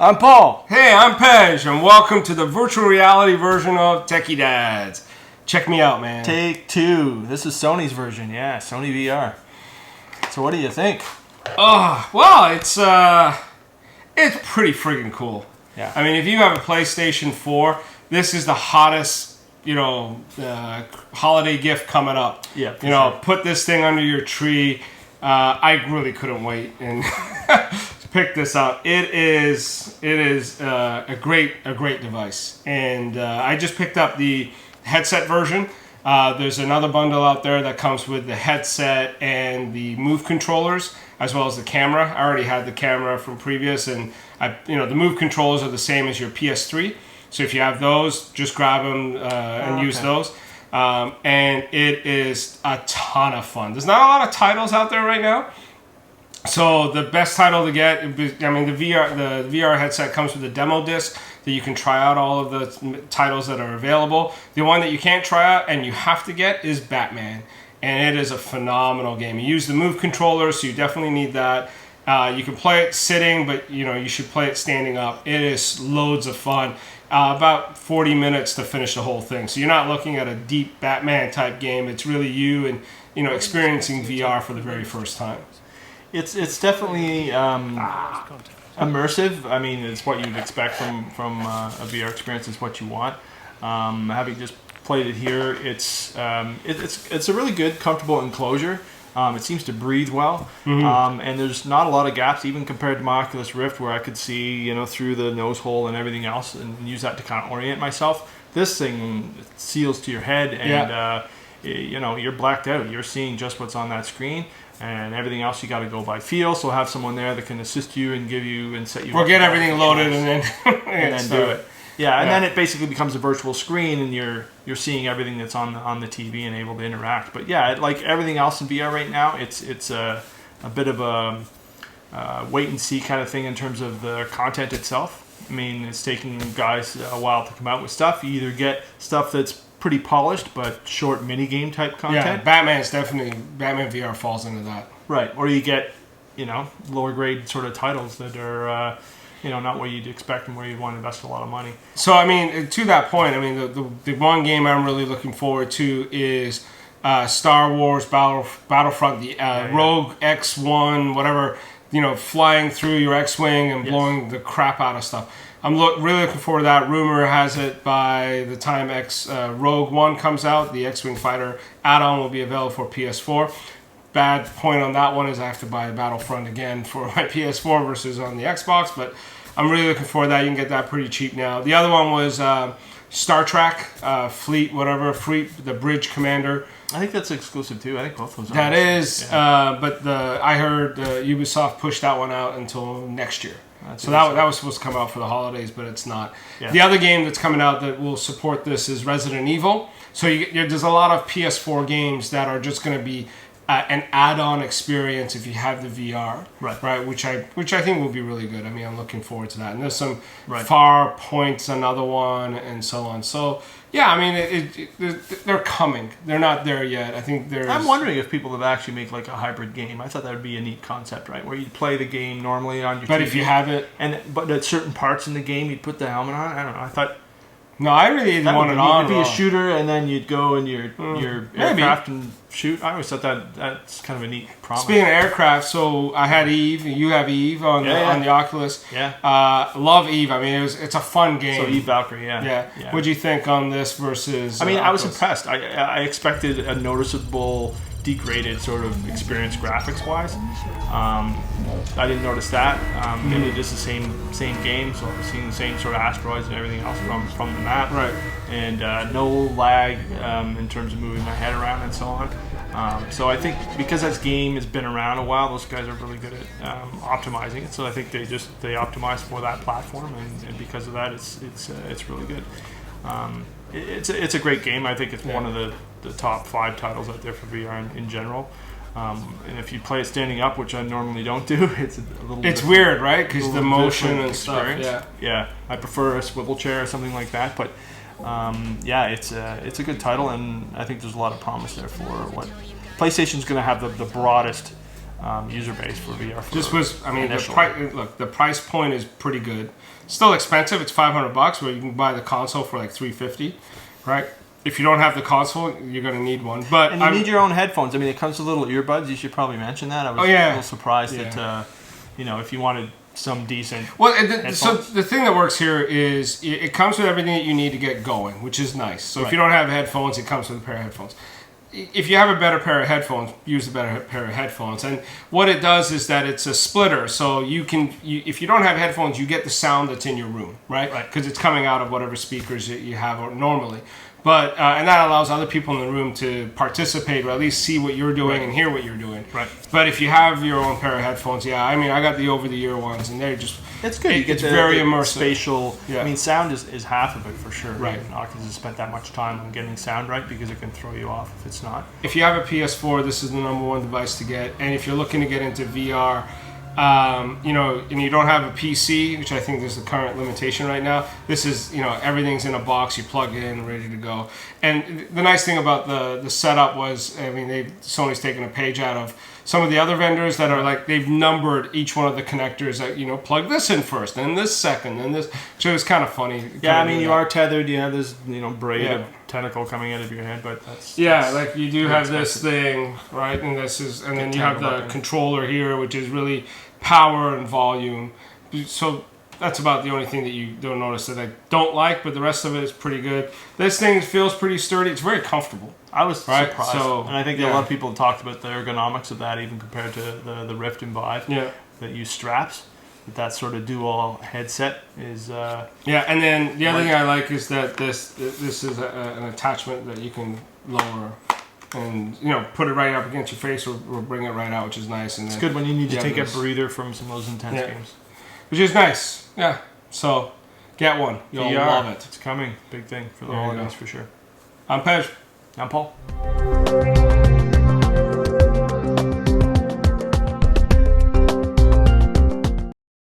I'm Paul. Hey, I'm Pej, and welcome to the virtual reality version of Techie Dads. Check me out, man. Take two. This is Sony's version, yeah, Sony VR. So what do you think? Oh, well, it's pretty friggin' cool. Yeah. I mean, if you have a PlayStation 4, this is the hottest, holiday gift coming up. Yeah. Sure. Put this thing under your tree. I really couldn't wait and pick this up. It is a great device, and I just picked up the headset version. There's another bundle out there that comes with the headset and the Move controllers, as well as the camera. I already had the camera from previous, and the Move controllers are the same as your PS3. So if you have those, just grab them and use those. And it is a ton of fun. There's not a lot of titles out there right now. So the best title to get, the VR headset comes with a demo disc that you can try out all of the titles that are available. The one that you can't try out and you have to get is Batman. And it is a phenomenal game. You use the Move controller, so you definitely need that. You can play it sitting, but you should play it standing up. It is loads of fun. About 40 minutes to finish the whole thing. So you're not looking at a deep Batman type game. It's really you and experiencing VR for the very first time. It's definitely immersive. I mean, it's what you'd expect from a VR experience. It's what you want. Having just played it here, it's a really good, comfortable enclosure. It seems to breathe well, and there's not a lot of gaps, even compared to my Oculus Rift, where I could see through the nose hole and everything else, and use that to kind of orient myself. This thing seals to your head, and you're blacked out. You're seeing just what's on that screen, and everything else you got to go by feel. So have someone there that can assist you and give you and set you. Or get everything loaded and then do it. Yeah, and then it basically becomes a virtual screen, and you're seeing everything that's on the TV and able to interact. But yeah, like everything else in VR right now, it's a bit of a wait and see kind of thing in terms of the content itself. I mean, it's taking guys a while to come out with stuff. You either get stuff that's pretty polished but short mini game type content. Yeah, Batman VR falls into that. Right, or you get lower grade sort of titles that are. Not what you'd expect and where you'd want to invest a lot of money. So, I mean, to that point, I mean, the one game I'm really looking forward to is Star Wars Battlefront, the Rogue X1, whatever, flying through your X-Wing and blowing the crap out of stuff. I'm really looking forward to that. Rumor has it by the time Rogue One comes out, the X-Wing Fighter add-on will be available for PS4. Bad point on that one is I have to buy Battlefront again for my PS4 versus on the Xbox, but I'm really looking for that. You can get that pretty cheap now. The other one was Star Trek, Fleet, the Bridge Commander. I think that's exclusive too. I think both of those are. That is, but I heard Ubisoft pushed that one out until next year. So that was supposed to come out for the holidays, but it's not. Yeah. The other game that's coming out that will support this is Resident Evil. So there's a lot of PS4 games that are just going to be an add-on experience if you have the VR, right? Which I think will be really good. I mean, I'm looking forward to that. And there's some Far Point's another one, and so on. So yeah, I mean, they're coming. They're not there yet. I think there's. I'm wondering if people would actually make like a hybrid game. I thought that would be a neat concept, right? Where you'd play the game normally on your TV. But if you have it, but at certain parts in the game, you'd put the helmet on. I don't know. I thought. No, I really didn't want it on. It'd be a shooter, and then you'd go in your aircraft and shoot. I always thought that's kind of a neat promise. Speaking of aircraft, so I had Eve. You have Eve on the Oculus. Yeah. Love Eve. I mean, it's a fun game. So Eve Valkyrie, yeah. What'd you think on this versus? I mean, I was impressed. I expected a noticeable degraded sort of experience graphics wise. I didn't notice that. Maybe just the same game, so I'm seeing the same sort of asteroids and everything else from the map. Right. And no lag in terms of moving my head around and so on. So I think because this game has been around a while, those guys are really good at optimizing it. So I think they optimize for that platform, and because of that, it's really good. It's a great game. I think it's one of the top 5 titles out there for VR in general. And if you play it standing up, which I normally don't do, it's a little. It's weird, right? Because the motion and stuff. Yeah. I prefer a swivel chair or something like that. But it's a good title, and I think there's a lot of promise there for what PlayStation's going to have the broadest user base for VR. This was, I mean, initially. the price point is pretty good. Still expensive. It's $500, where you can buy the console for like $350, right? If you don't have the console, you're going to need one. But and you need your own headphones. I mean, it comes with little earbuds. You should probably mention that. I was a little surprised that, if you wanted some decent. Well, so the thing that works here is it comes with everything that you need to get going, which is nice. So if you don't have headphones, it comes with a pair of headphones. If you have a better pair of headphones, use a better pair of headphones. And what it does is that it's a splitter, so if you don't have headphones, you get the sound that's in your room, right? Because it's coming out of whatever speakers that you have normally. But and that allows other people in the room to participate, or at least see what you're doing and hear what you're doing. Right. But if you have your own pair of headphones, I mean, I got the over-the-ear ones, and they're just it's good. You get it's very immersive. Spatial. I mean, sound is half of it for sure. Right. Oculus has spent that much time on getting sound right because it can throw you off if it's not. If you have a PS4, this is the #1 device to get. And if you're looking to get into VR, and you don't have a PC, which I think is the current limitation right now, this is, everything's in a box, you plug it in, ready to go. And the nice thing about the setup was, I mean, Sony's taken a page out of some of the other vendors that are like, they've numbered each one of the connectors that, plug this in first, then this second, then this. So it's kind of funny. Yeah, I mean, you are tethered, there's, braid, a tentacle coming out of your head, but that's like you do have this thing, right? And then you have the controller here, which is really power and volume. So that's about the only thing that you don't notice that I don't like, but the rest of it is pretty good. This thing feels pretty sturdy. It's very comfortable. I was surprised. So, and I think a lot of people have talked about the ergonomics of that, even compared to the Rift and Vive that use straps. That sort of dual headset is... and then the other thing I like is that this is an attachment that you can lower and put it right up against your face or bring it right out, which is nice. And it's good when you need to take a breather from some of those intense games. Which is nice. Yeah. So, get one. You'll love it. It's coming. Big thing for the holidays for sure. I'm Pej. I'm Paul.